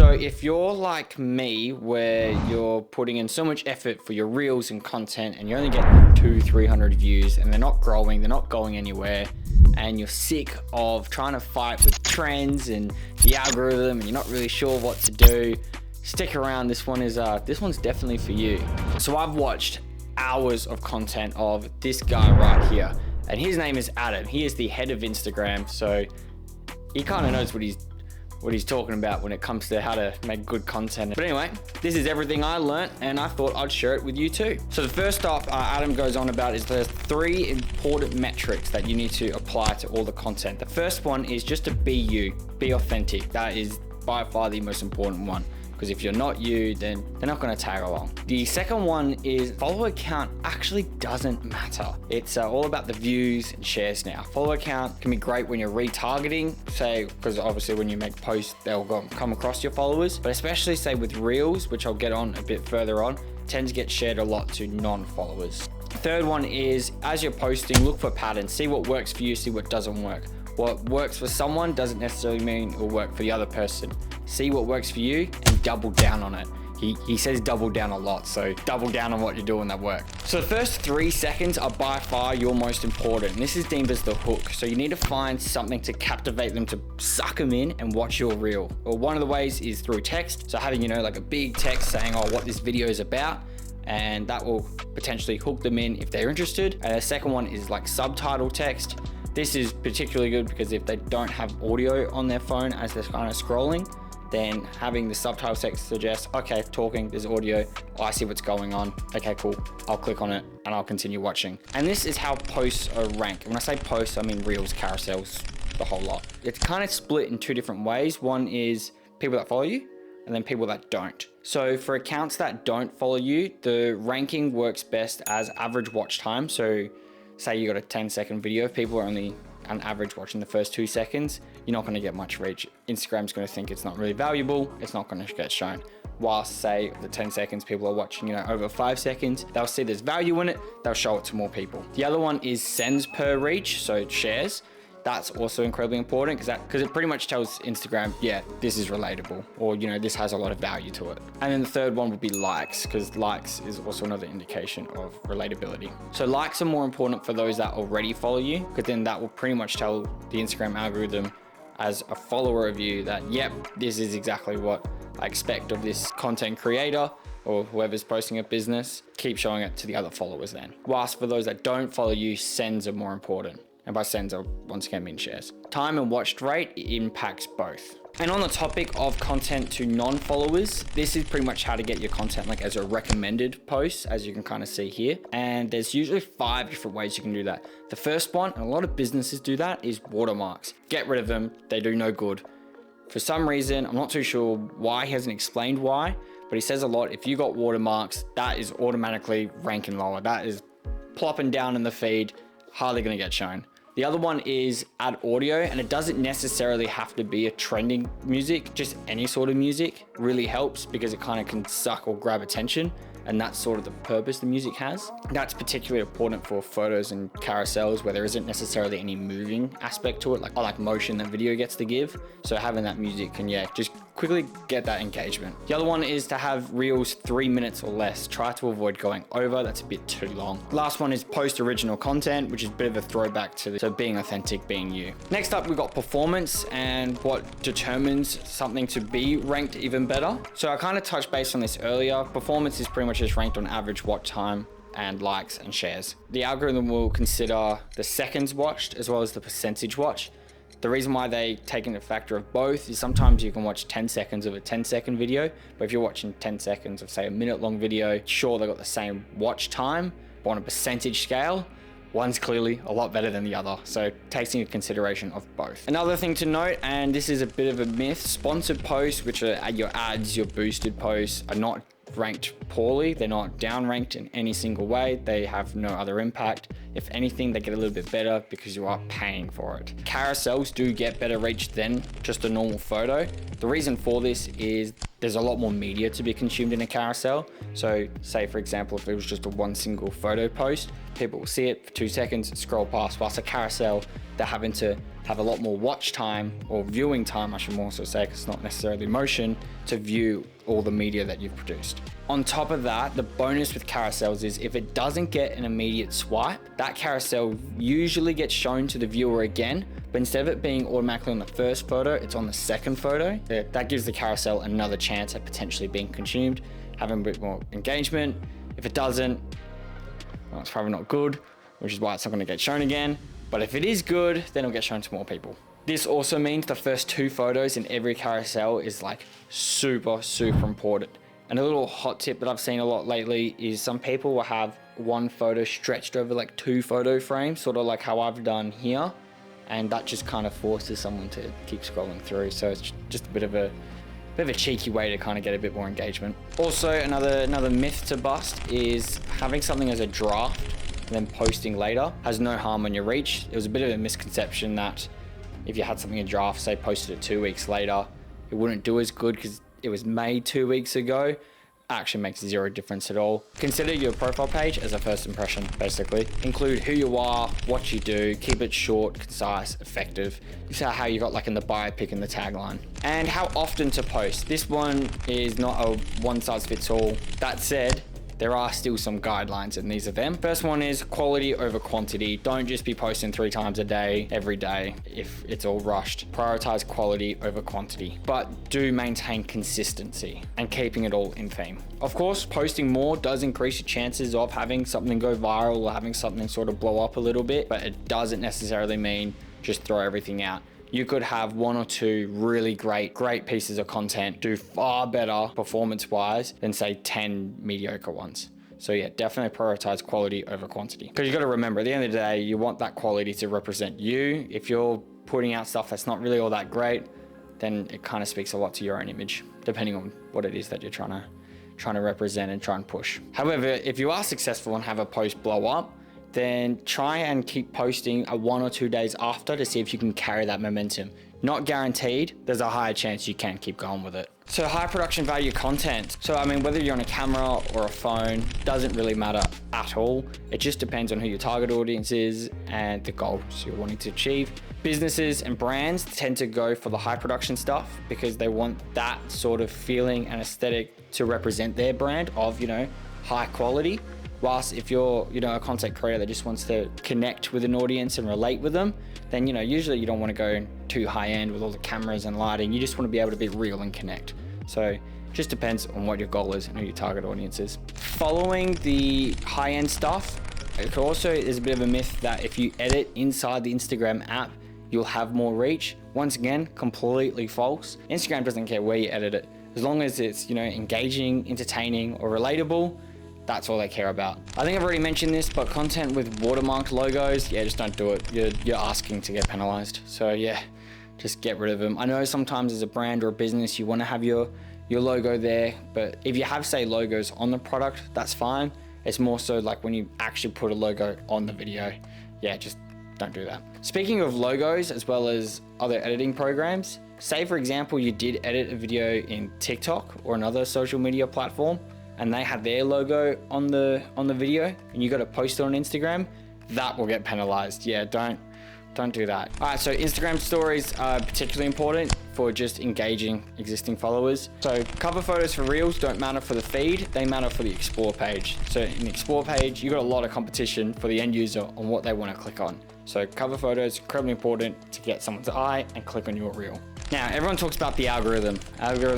So if you're like me, where you're putting in so much effort for your reels and content and you only get 200-300 views and they're not growing, they're not going anywhere, and you're sick of trying to fight with trends and the algorithm and you're not really sure what to do, stick around. This one's definitely for you. So I've watched hours of content of this guy right here, and his name is Adam. He is the head of Instagram, so he kind of knows what he's talking about when it comes to how to make good content. But anyway, this is everything I learned, and I thought I'd share it with you too. So the first stuff Adam goes on about is there's 3 important metrics that you need to apply to all the content. The first one is just to be you, be authentic. That is by far the most important one, because if you're not you, then they're not going to tag along. The second one is follower count actually doesn't matter. It's all about the views and shares now. Follower count can be great when you're retargeting, say, because obviously when you make posts, they'll come across your followers, but especially say with reels, which I'll get on a bit further on, tend to get shared a lot to non-followers. Third one is, as you're posting, look for patterns, see what works for you, see what doesn't work. What works for someone doesn't necessarily mean it'll work for the other person. See what works for you and double down on it. He says double down a lot, so double down on what you're doing that work. So the first 3 seconds are by far your most important. This is deemed as the hook. So you need to find something to captivate them, to suck them in and watch your reel. Well, one of the ways is through text. So having, like a big text saying, oh, what this video is about, and that will potentially hook them in if they're interested. And the second one is like subtitle text. This is particularly good because if they don't have audio on their phone as they're kind of scrolling, then having the subtitle text suggests, okay, talking, there's audio, oh, I see what's going on. Okay, cool, I'll click on it and I'll continue watching. And this is how posts are ranked. When I say posts, I mean reels, carousels, the whole lot. It's kind of split in 2 different ways. One is people that follow you, and then people that don't. So for accounts that don't follow you, the ranking works best as average watch time. So say you got a 10-second video, if people are only on average watching the first 2 seconds, you're not going to get much reach. Instagram's going to think it's not really valuable, it's not going to get shown. Whilst say the 10 seconds people are watching, over 5 seconds, they'll see there's value in it, they'll show it to more people. The other one is sends per reach, so shares. That's also incredibly important because it pretty much tells Instagram, yeah, this is relatable, or this has a lot of value to it. And then the third one would be likes, because likes is also another indication of relatability. So likes are more important for those that already follow you, because then that will pretty much tell the Instagram algorithm as a follower of you that, yep, this is exactly what I expect of this content creator or whoever's posting a business. Keep showing it to the other followers then. Whilst for those that don't follow you, sends are more important. And by sends, I once again mean shares. Time and watched rate impacts both. And on the topic of content to non-followers, this is pretty much how to get your content like as a recommended post, as you can kind of see here. And there's usually 5 different ways you can do that. The first one, and a lot of businesses do that, is watermarks. Get rid of them, they do no good. For some reason, I'm not too sure why, he hasn't explained why, but he says a lot, if you got watermarks, that is automatically ranking lower. That is plopping down in the feed, hardly gonna get shown. The other one is add audio, and it doesn't necessarily have to be a trending music, just any sort of music really helps because it kind of can suck or grab attention. And that's sort of the purpose the music has. That's particularly important for photos and carousels where there isn't necessarily any moving aspect to it, like motion that video gets to give. So having that music can, just quickly get that engagement. The other one is to have reels 3 minutes or less. Try to avoid going over, that's a bit too long. Last one is post original content, which is a bit of a throwback to being authentic, being you. Next up, we've got performance and what determines something to be ranked even better. So I kind of touched base on this earlier. Performance is pretty much just ranked on average watch time and likes and shares. The algorithm will consider the seconds watched as well as the percentage watch. The reason why they take into factor of both is sometimes you can watch 10 seconds of a 10-second video, but if you're watching 10 seconds of say a minute-long video, sure, they've got the same watch time, but on a percentage scale, one's clearly a lot better than the other. So it takes into consideration of both. Another thing to note, and this is a bit of a myth, sponsored posts, which are your ads, your boosted posts, are not ranked poorly. They're not downranked in any single way. They have no other impact. If anything, they get a little bit better because you are paying for it. Carousels do get better reach than just a normal photo. The reason for this is there's a lot more media to be consumed in a carousel. So say for example, if it was just a one single photo post, people will see it for 2 seconds, scroll past, whilst a carousel, they're having to have a lot more watch time, or viewing time I should more so say, because it's not necessarily motion, to view all the media that you've produced. On top of that, the bonus with carousels is if it doesn't get an immediate swipe, that carousel usually gets shown to the viewer again, but instead of it being automatically on the first photo, it's on the second photo. That gives the carousel another chance at potentially being consumed, having a bit more engagement. If it doesn't, well, it's probably not good, which is why it's not gonna get shown again. But if it is good, then it'll get shown to more people. This also means the first 2 photos in every carousel is like super, super important. And a little hot tip that I've seen a lot lately is some people will have one photo stretched over like 2 photo frames, sort of like how I've done here. And that just kind of forces someone to keep scrolling through. So it's just a bit of a cheeky way to kind of get a bit more engagement. Also, another myth to bust is having something as a draft and then posting later has no harm on your reach. It was a bit of a misconception that if you had something in draft, say posted it 2 weeks later, it wouldn't do as good because it was made 2 weeks ago. Actually makes 0 difference at all. Consider your profile page as a first impression, basically. Include who you are, what you do, keep it short, concise, effective. This is how you got like in the bio pic and the tagline. And how often to post. This one is not a one size fits all. That said, there are still some guidelines, and these are them. First one is quality over quantity. Don't just be posting 3 times a day, every day, if it's all rushed. Prioritize quality over quantity, but do maintain consistency and keeping it all in theme. Of course, posting more does increase your chances of having something go viral or having something sort of blow up a little bit, but it doesn't necessarily mean just throw everything out. You could have 1 or 2 really great pieces of content do far better performance-wise than say 10 mediocre ones. So yeah, definitely prioritize quality over quantity. Because you got to remember, at the end of the day, you want that quality to represent you. If you're putting out stuff that's not really all that great, then it kind of speaks a lot to your own image, depending on what it is that you're trying to represent and try and push. However, if you are successful and have a post blow up, then try and keep posting 1 or 2 days after to see if you can carry that momentum. Not guaranteed, there's a higher chance you can keep going with it. So high production value content. So I mean, whether you're on a camera or a phone, doesn't really matter at all. It just depends on who your target audience is and the goals you're wanting to achieve. Businesses and brands tend to go for the high production stuff because they want that sort of feeling and aesthetic to represent their brand of, high quality. Whilst if you're, a content creator that just wants to connect with an audience and relate with them, then, usually you don't want to go too high end with all the cameras and lighting. You just want to be able to be real and connect. So it just depends on what your goal is and who your target audience is. Following the high end stuff, it also is a bit of a myth that if you edit inside the Instagram app, you'll have more reach. Once again, completely false. Instagram doesn't care where you edit it. As long as it's, engaging, entertaining, or relatable, that's all they care about. I think I've already mentioned this, but content with watermarked logos, yeah, just don't do it. You're asking to get penalized. So yeah, just get rid of them. I know sometimes as a brand or a business, you want to have your logo there, but if you have, say, logos on the product, that's fine. It's more so like when you actually put a logo on the video, yeah, just don't do that. Speaking of logos, as well as other editing programs, say for example, you did edit a video in TikTok or another social media platform, and they had their logo on the video, and you got to post it on Instagram, that will get penalized. Yeah, don't do that. All right, so Instagram stories are particularly important for just engaging existing followers. So cover photos for Reels don't matter for the feed, they matter for the Explore page. So in the Explore page, you got a lot of competition for the end user on what they want to click on. So cover photos, incredibly important to get someone's eye and click on your reel. Now, everyone talks about the algorithm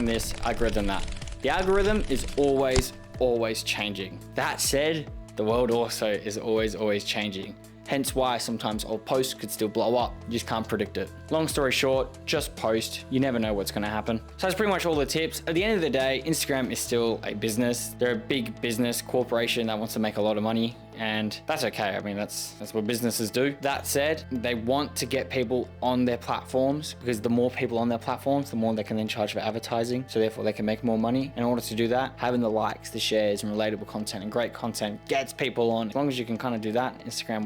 this, algorithm that. The algorithm is always changing. That said, the world also is always changing. Hence why sometimes old posts could still blow up. You just can't predict it. Long story short, just post. You never know what's gonna happen. So that's pretty much all the tips. At the end of the day, Instagram is still a business. They're a big business corporation that wants to make a lot of money, and that's okay. I mean, that's what businesses do. That said, they want to get people on their platforms because the more people on their platforms, the more they can then charge for advertising. So therefore they can make more money. In order to do that, having the likes, the shares, and relatable content and great content gets people on. As long as you can kind of do that, Instagram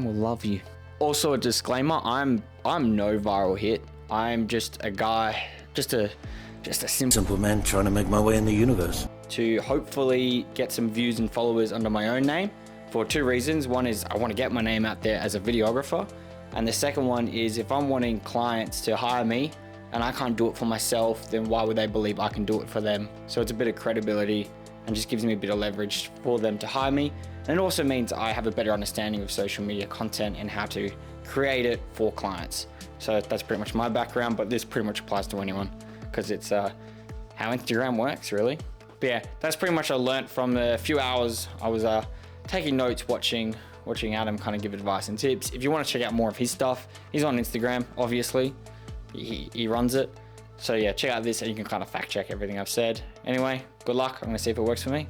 will love you. Also a disclaimer, I'm no viral hit. I'm just a guy, just a simple man trying to make my way in the universe. To hopefully get some views and followers under my own name for 2 reasons. One is I want to get my name out there as a videographer, And the second one is if I'm wanting clients to hire me and I can't do it for myself, then why would they believe I can do it for them? So it's a bit of credibility and just gives me a bit of leverage for them to hire me. And it also means I have a better understanding of social media content and how to create it for clients. So that's pretty much my background, but this pretty much applies to anyone because it's how Instagram works, really. But yeah, that's pretty much I learned from the few hours I was taking notes, watching Adam kind of give advice and tips. If you want to check out more of his stuff, he's on Instagram, obviously. He runs it. So yeah, check out this and you can kind of fact check everything I've said. Anyway, good luck. I'm gonna see if it works for me.